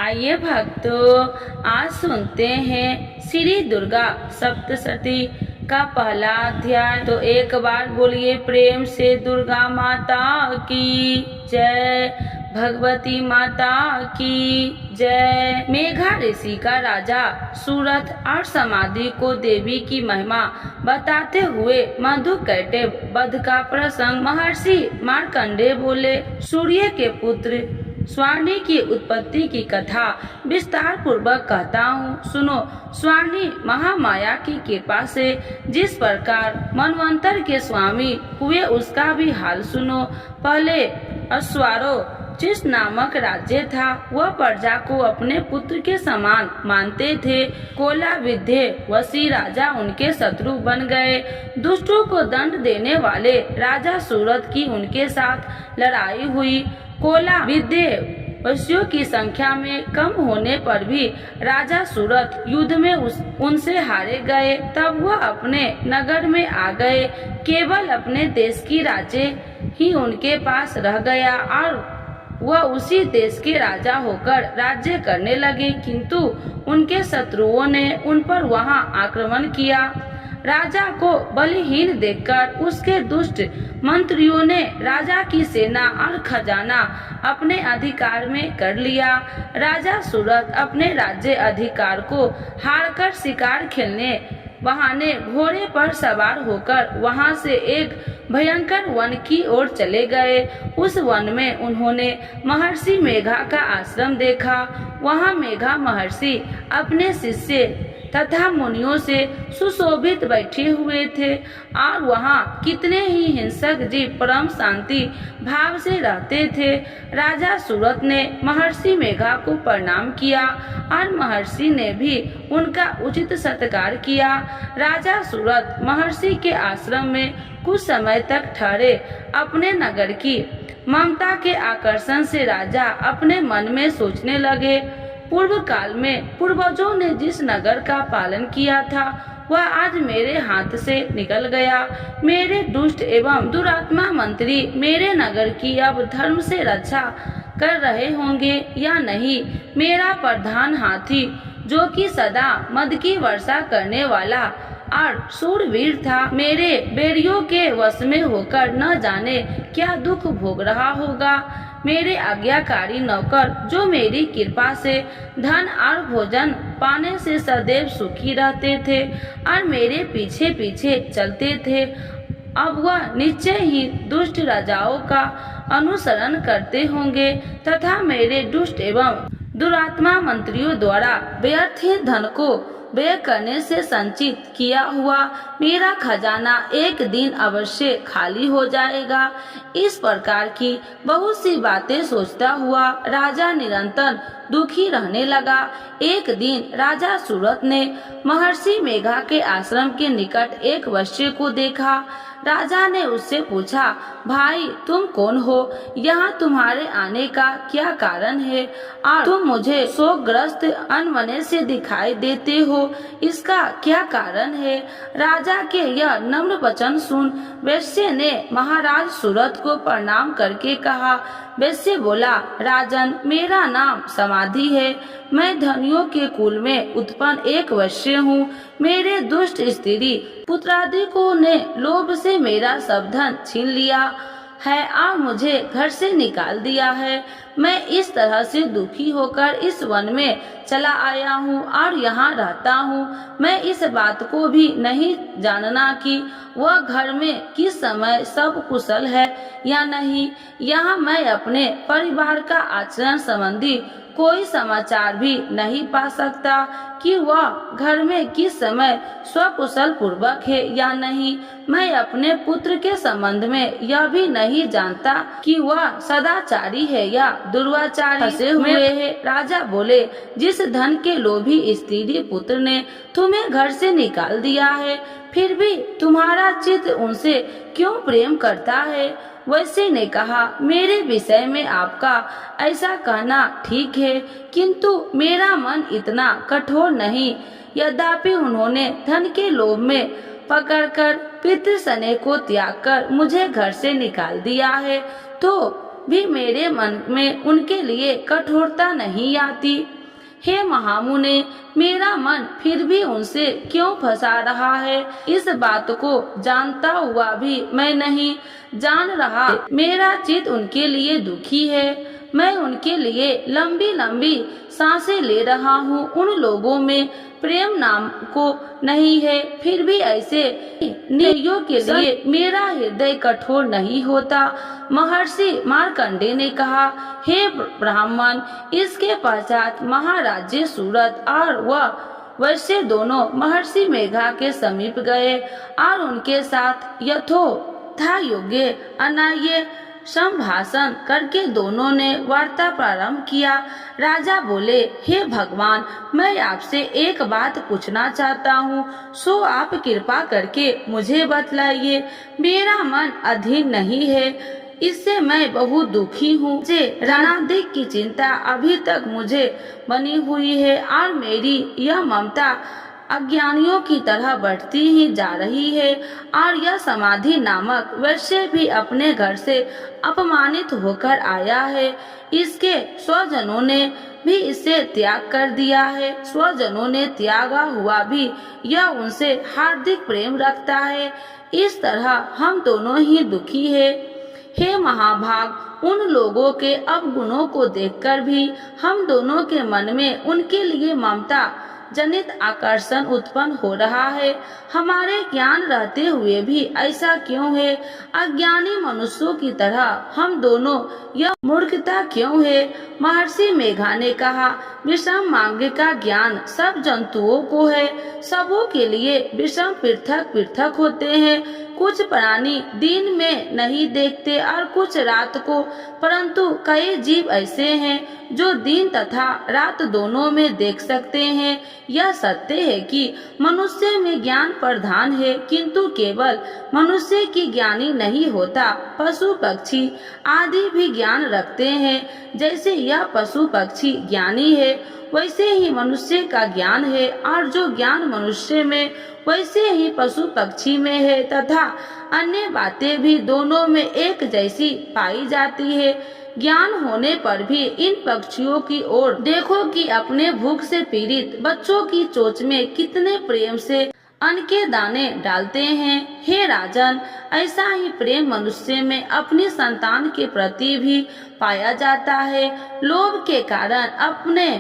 आइए भक्तों, आज सुनते हैं श्री दुर्गा सप्तशती का पहला अध्याय। तो एक बार बोलिए प्रेम से दुर्गा माता की जय, भगवती माता की जय। मेघा ऋषि का राजा सूरत और समाधि को देवी की महिमा बताते हुए मधुकैटभ वध का प्रसंग महर्षि मार्कंडेय बोले। सूर्य के पुत्र स्वार्णी की उत्पत्ति की कथा विस्तार पूर्वक कहता हूँ, सुनो। स्वार्णी महामाया की कृपा से जिस प्रकार मनवंतर के स्वामी हुए उसका भी हाल सुनो। पहले अश्वारो जिस नामक राज्य था, वह प्रजा को अपने पुत्र के समान मानते थे। कोला विद्ये वशी राजा उनके शत्रु बन गए। दुष्टों को दंड देने वाले राजा सूरत की उनके साथ लड़ाई हुई। कोला विद्ये वशियों की संख्या में कम होने पर भी राजा सूरत युद्ध में उनसे हारे गए। तब वह अपने नगर में आ गए। केवल अपने देश की राज्य ही उनके पास रह गया और वह उसी देश के राजा होकर राज्य करने लगे। किंतु उनके शत्रुओं ने उन पर वहां आक्रमण किया। राजा को बलहीन देखकर उसके दुष्ट मंत्रियों ने राजा की सेना और खजाना अपने अधिकार में कर लिया। राजा सूरत अपने राज्य अधिकार को हारकर शिकार खेलने बहाने घोड़े पर सवार होकर वहां से एक भयंकर वन की ओर चले गए। उस वन में उन्होंने महर्षि मेघा का आश्रम देखा। वहां मेघा महर्षि अपने शिष्य तथा मुनियों से सुशोभित बैठे हुए थे और वहाँ कितने ही हिंसक जीव परम शांति भाव से रहते थे। राजा सूरत ने महर्षि मेघा को प्रणाम किया और महर्षि ने भी उनका उचित सत्कार किया। राजा सूरत महर्षि के आश्रम में कुछ समय तक ठहरे। अपने नगर की ममता के आकर्षण से राजा अपने मन में सोचने लगे, पूर्व काल में पूर्वजों ने जिस नगर का पालन किया था वह आज मेरे हाथ से निकल गया। मेरे दुष्ट एवं दुरात्मा मंत्री मेरे नगर की अब धर्म से रक्षा कर रहे होंगे या नहीं। मेरा प्रधान हाथी जो कि सदा मद की वर्षा करने वाला और शूरवीर था, मेरे बेरियों के वश में होकर न जाने क्या दुख भोग रहा होगा। मेरे आज्ञाकारी नौकर जो मेरी कृपा से धन और भोजन पाने से सदैव सुखी रहते थे और मेरे पीछे पीछे चलते थे, अब वह निश्चय ही दुष्ट राजाओं का अनुसरण करते होंगे तथा मेरे दुष्ट एवं दुरात्मा मंत्रियों द्वारा व्यर्थ ही धन को व्यय करने से संचित किया हुआ मेरा खजाना एक दिन अवश्य खाली हो जाएगा। इस प्रकार की बहुत सी बातें सोचता हुआ राजा निरंतर दुखी रहने लगा। एक दिन राजा सूरत ने महर्षि मेघा के आश्रम के निकट एक वैश्य को देखा। राजा ने उससे पूछा, भाई तुम कौन हो? यहाँ तुम्हारे आने का क्या कारण है और तुम मुझे शोकग्रस्त अनमने से दिखाई देते हो, इसका क्या कारण है? राजा के यह नम्र वचन सुन वैश्य ने महाराज सूरत को प्रणाम करके कहा। वैश्य बोला, राजन मेरा नाम समाधि है। मैं धनियों के कुल में उत्पन्न एक वैश्य हूँ। मेरे दुष्ट स्त्री पुत्रादिकों ने लोभ से मेरा सब धन छीन लिया है और मुझे घर से निकाल दिया है। मैं इस तरह से दुखी होकर इस वन में चला आया हूँ और यहाँ रहता हूँ। मैं इस बात को भी नहीं जानना कि वह घर में किस समय सब कुशल है या नहीं। यहाँ मैं अपने परिवार का आचरण संबंधी कोई समाचार भी नहीं पा सकता कि वह घर में किस समय स्वकुशल पूर्वक है या नहीं। मैं अपने पुत्र के संबंध में यह भी नहीं जानता कि वह सदाचारी है या दुर्वाचारी फंसे हुए है। राजा बोले, जिस धन के लोभी स्त्री पुत्र ने तुम्हें घर से निकाल दिया है, फिर भी तुम्हारा चित्त उनसे क्यों प्रेम करता है? वैश्य ने कहा, मेरे विषय में आपका ऐसा कहना ठीक है, किंतु मेरा मन इतना कठोर नहीं। यद्यपि उन्होंने धन के लोभ में पकड़कर पितृ स्नेह को त्याग कर मुझे घर से निकाल दिया है, तो भी मेरे मन में उनके लिए कठोरता नहीं आती। हे महामुने, मेरा मन फिर भी उनसे क्यों फंसा रहा है? इस बात को जानता हुआ भी मैं नहीं जान रहा। मेरा चित्त उनके लिए दुखी है। मैं उनके लिए लंबी लंबी सांसें ले रहा हूँ। उन लोगों में प्रेम नाम को नहीं है, फिर भी ऐसे निर्यों के लिए मेरा हृदय कठोर नहीं होता। महर्षि मार्कंडेय ने कहा, हे ब्राह्मण, इसके पश्चात महाराजे सूरत और वह वैश्य दोनों महर्षि मेघा के समीप गए और उनके साथ यथोथा योग्य अनार्य संभाषण करके दोनों ने वार्ता प्रारंभ किया। राजा बोले, हे भगवान, मैं आपसे एक बात पूछना चाहता हूँ, सो आप कृपा करके मुझे बतलाइए। मेरा मन अधीर नहीं है, इससे मैं बहुत दुखी हूँ। मुझे रणधिक की चिंता अभी तक मुझे बनी हुई है और मेरी यह ममता अज्ञानियों की तरह बढ़ती ही जा रही है। और यह समाधि नामक वैश्य भी अपने घर से अपमानित होकर आया है। इसके स्वजनों ने भी इसे त्याग कर दिया है। स्वजनों ने त्यागा हुआ भी यह उनसे हार्दिक प्रेम रखता है। इस तरह हम दोनों ही दुखी है। हे महाभाग, उन लोगों के अवगुणों को देखकर भी हम दोनों के मन में उनके लिए ममता जनित आकर्षण उत्पन्न हो रहा है। हमारे ज्ञान रहते हुए भी ऐसा क्यों है? अज्ञानी मनुष्यों की तरह हम दोनों यह मूर्खता क्यों है? महर्षि मेघा ने कहा, विषम मार्ग का ज्ञान सब जंतुओं को है। सबों के लिए विषम पृथक पृथक होते हैं। कुछ प्राणी दिन में नहीं देखते और कुछ रात को, परंतु कई जीव ऐसे हैं जो दिन तथा रात दोनों में देख सकते हैं। यह सत्य है कि मनुष्य में ज्ञान प्रधान है, किंतु केवल मनुष्य की ज्ञानी नहीं होता। पशु पक्षी आदि भी ज्ञान रखते हैं। जैसे यह पशु पक्षी ज्ञानी है, वैसे ही मनुष्य का ज्ञान है, और जो ज्ञान मनुष्य में वैसे ही पशु पक्षी में है, तथा अन्य बातें भी दोनों में एक जैसी पाई जाती है। ज्ञान होने पर भी इन पक्षियों की ओर देखो कि अपने भूख से पीड़ित बच्चों की चोंच में कितने प्रेम से अन्न के दाने डालते हैं। हे राजन, ऐसा ही प्रेम मनुष्य में अपनी संतान के प्रति भी पाया जाता है। लोभ के कारण अपने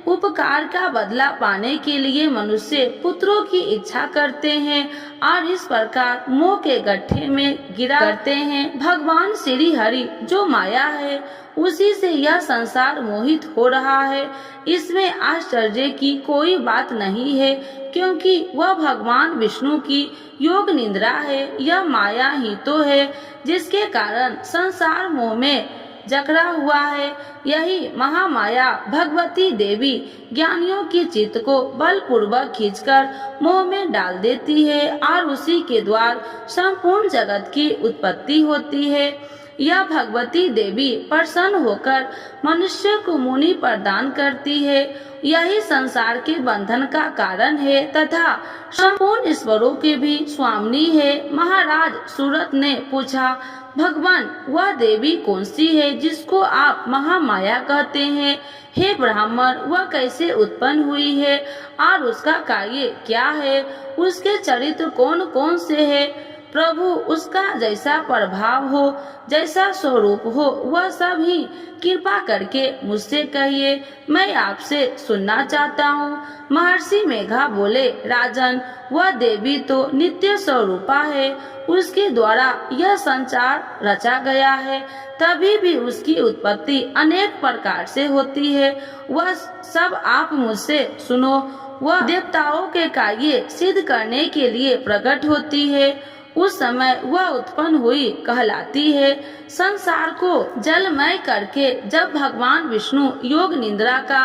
उपकार का बदला पाने के लिए मनुष्य पुत्रों की इच्छा करते हैं और इस प्रकार मोह के गड्ढे में गिरा करते हैं। भगवान श्री हरि जो माया है, उसी से यह संसार मोहित हो रहा है। इसमें आश्चर्य की कोई बात नहीं है, क्योंकि वह भगवान विष्णु की योग निद्रा है। यह माया ही तो है जिसके कारण संसार मोह में जकड़ा हुआ है। यही महामाया भगवती देवी ज्ञानियों की चित्त को बलपूर्वक खींचकर मोह में डाल देती है और उसी के द्वार संपूर्ण जगत की उत्पत्ति होती है। यह भगवती देवी प्रसन्न होकर मनुष्य को मुनि प्रदान करती है। यही संसार के बंधन का कारण है तथा संपूर्ण ईश्वरों के भी स्वामिनी है। महाराज सूरत ने पूछा, भगवान, वह देवी कौन सी है जिसको आप महामाया कहते हैं? हे ब्राह्मण, वह कैसे उत्पन्न हुई है और उसका कार्य क्या है? उसके चरित्र कौन कौन से हैं? प्रभु, उसका जैसा प्रभाव हो, जैसा स्वरूप हो, वह सब ही कृपा करके मुझसे कहिए, मैं आपसे सुनना चाहता हूँ। महर्षि मेघा बोले, राजन, वह देवी तो नित्य स्वरूपा है। उसके द्वारा यह संसार रचा गया है, तभी भी उसकी उत्पत्ति अनेक प्रकार से होती है। वह सब आप मुझसे सुनो। वह देवताओं के कार्य सिद्ध करने के लिए प्रकट होती है। उस समय वह उत्पन्न हुई कहलाती है। संसार को जलमय करके जब भगवान विष्णु योग निद्रा का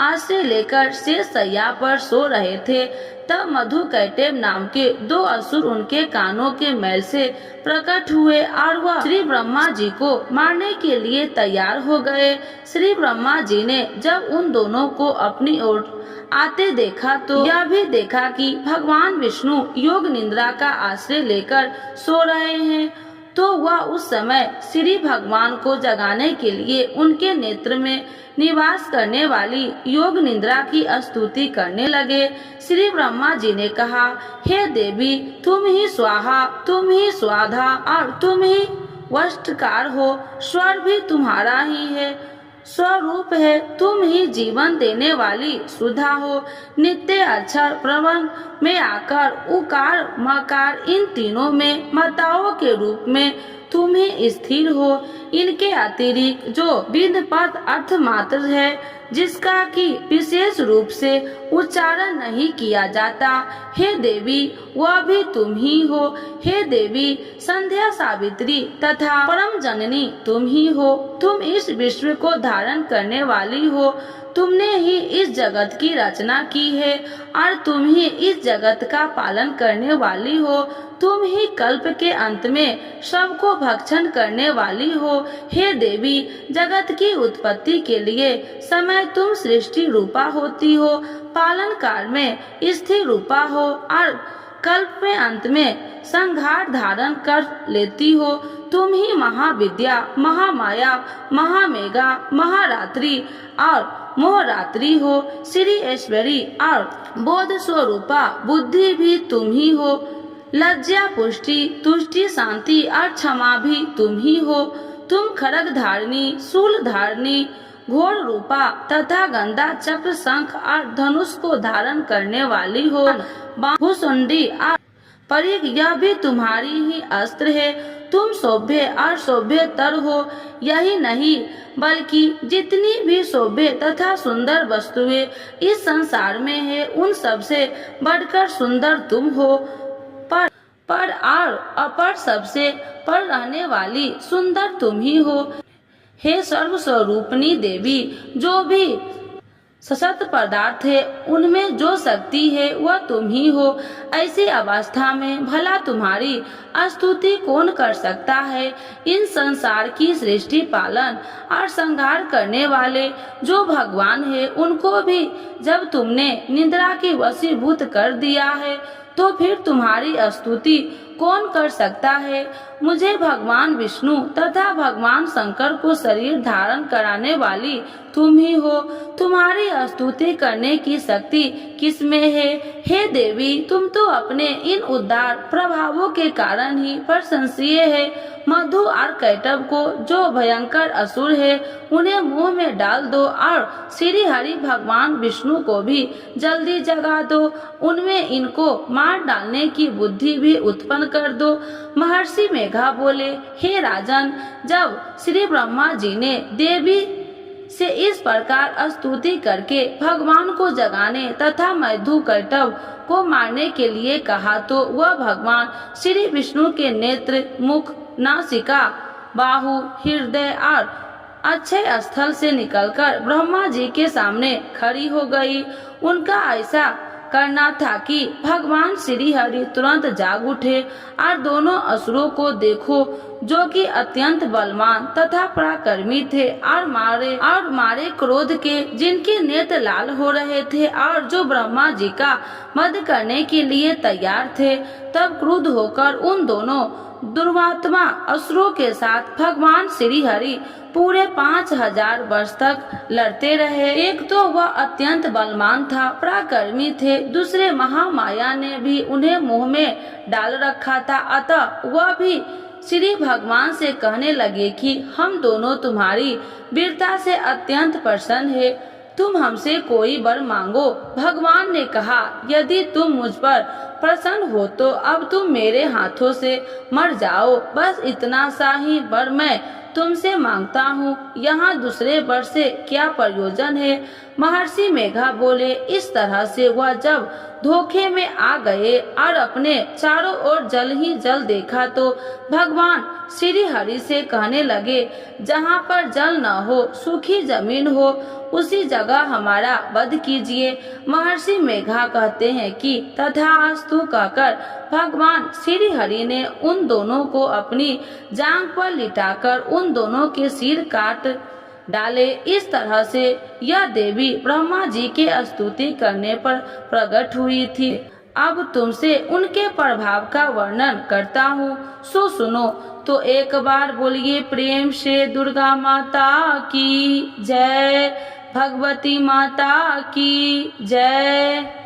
आश्रय लेकर शेष शैया पर सो रहे थे, तब मधु कैटव नाम के दो असुर उनके कानों के मैल से प्रकट हुए और वह श्री ब्रह्मा जी को मारने के लिए तैयार हो गए। श्री ब्रह्मा जी ने जब उन दोनों को अपनी ओर आते देखा तो यह भी देखा कि भगवान विष्णु योग निद्रा का आश्रय लेकर सो रहे हैं। तो वह उस समय श्री भगवान को जगाने के लिए उनके नेत्र में निवास करने वाली योग निद्रा की स्तुति करने लगे। श्री ब्रह्मा जी ने कहा, हे देवी, तुम ही स्वाहा, तुम ही स्वाधा और तुम ही वष्टकार हो। स्वर भी तुम्हारा ही है, स्वरूप है। तुम ही जीवन देने वाली सुधा हो। नित्य अक्षर प्रवन में आकर उकार मकार इन तीनों में माताओं के रूप में तुम ही स्थिर हो। इनके अतिरिक्त जो बिंद पद अर्थ मात्र है, जिसका कि विशेष रूप से उच्चारण नहीं किया जाता, हे देवी, वह भी तुम ही हो। हे देवी, संध्या सावित्री तथा परम जननी तुम ही हो। तुम इस विश्व को धारण करने वाली हो। तुमने ही इस जगत की रचना की है और तुम ही इस जगत का पालन करने वाली हो। तुम ही कल्प के अंत में सबको भक्षण करने वाली हो। हे देवी, जगत की उत्पत्ति के लिए समय तुम सृष्टि रूपा होती हो, पालन काल में स्थिर रूपा हो और कल्प में अंत में संहार धारण कर लेती हो। तुम ही महाविद्या, महामाया, महामेघा, महारात्रि और मोहरात्रि हो। श्री ऐश्वरी और बोध स्वरूपा बुद्धि भी तुम ही हो। लज्जा, पुष्टि, तुष्टि, शांति और क्षमा भी तुम ही हो। तुम खड्ग धारणी, शूल धारणी, घोर रूपा तथा गंदा, चक्र, शंख और धनुष को धारण करने वाली हो। भुसुंडी और परिघ, यह भी तुम्हारी ही अस्त्र है। तुम शोभ्य और शोभ्यतर हो। यही नहीं बल्कि जितनी भी शोभ्य तथा सुंदर वस्तुएं इस संसार में है, उन सबसे बढ़कर सुंदर तुम हो। पर और अपर सबसे पर रहने वाली सुंदर तुम ही हो। हे सर्व स्वरूपनी देवी, जो भी सशक्त पदार्थ है उनमें जो शक्ति है वह तुम ही हो। ऐसी अवस्था में भला तुम्हारी स्तुति कौन कर सकता है। इन संसार की सृष्टि, पालन और संहार करने वाले जो भगवान है, उनको भी जब तुमने निद्रा की वशीभूत कर दिया है, तो फिर तुम्हारी स्तुति कौन कर सकता है। मुझे भगवान विष्णु तथा भगवान शंकर को शरीर धारण कराने वाली तुम ही हो। तुम्हारी स्तुति करने की शक्ति किसमें है। हे देवी, तुम तो अपने इन उदार प्रभावों के कारण ही प्रशंसीय है। मधु और कैटव को, जो भयंकर असुर है, उन्हें मुंह में डाल दो और श्री हरि भगवान विष्णु को भी जल्दी जगा दो। उनमें इनको मार डालने की बुद्धि भी उत्पन्न कर दो। महर्षि मेघा बोले, हे राजन, जब श्री ब्रह्मा जी ने देवी से इस प्रकार स्तुति करके भगवान को जगाने तथा मधु कैटव को मारने के लिए कहा, तो वह भगवान श्री विष्णु के नेत्र, मुख, नासिका, बाहु, हृदय और अक्षय स्थल से निकलकर ब्रह्मा जी के सामने खड़ी हो गई। उनका ऐसा करना था कि भगवान श्री हरि तुरंत जाग उठे और दोनों असुरों को देखो, जो कि अत्यंत बलवान तथा पराक्रमी थे, और मारे क्रोध के, जिनके नेत्र लाल हो रहे थे और जो ब्रह्मा जी का वध करने के लिए तैयार थे। तब क्रुद्ध होकर उन दोनों दुर्वात्मा असुरों के साथ भगवान श्री हरि पूरे 5000 वर्ष तक लड़ते रहे। एक तो वह अत्यंत बलवान था, पराक्रमी थे, दूसरे महामाया ने भी उन्हें मुंह में डाल रखा था। अतः वह भी श्री भगवान से कहने लगे कि हम दोनों तुम्हारी वीरता से अत्यंत प्रसन्न है, तुम हमसे कोई वर मांगो। भगवान ने कहा, यदि तुम मुझ पर प्रसन्न हो तो अब तुम मेरे हाथों से मर जाओ। बस इतना सा ही वर मैं तुमसे मांगता हूँ, यहाँ दूसरे वर से क्या प्रयोजन है। महर्षि मेघा बोले, इस तरह से वह जब धोखे में आ गए और अपने चारों ओर जल ही जल देखा, तो भगवान श्री हरि से कहने लगे, जहाँ पर जल न हो, सूखी जमीन हो, उसी जगह हमारा वध कीजिए। महर्षि मेघा कहते हैं कि तथास्तु कहकर भगवान श्री हरि ने उन दोनों को अपनी जांघ पर लिटाकर उन दोनों के सिर काट डाले। इस तरह से यह देवी ब्रह्मा जी के स्तुति करने पर प्रकट हुई थी। अब तुमसे उनके प्रभाव का वर्णन करता हूँ, सो सुनो। तो एक बार बोलिए प्रेम से दुर्गा माता की जय, भगवती माता की जय।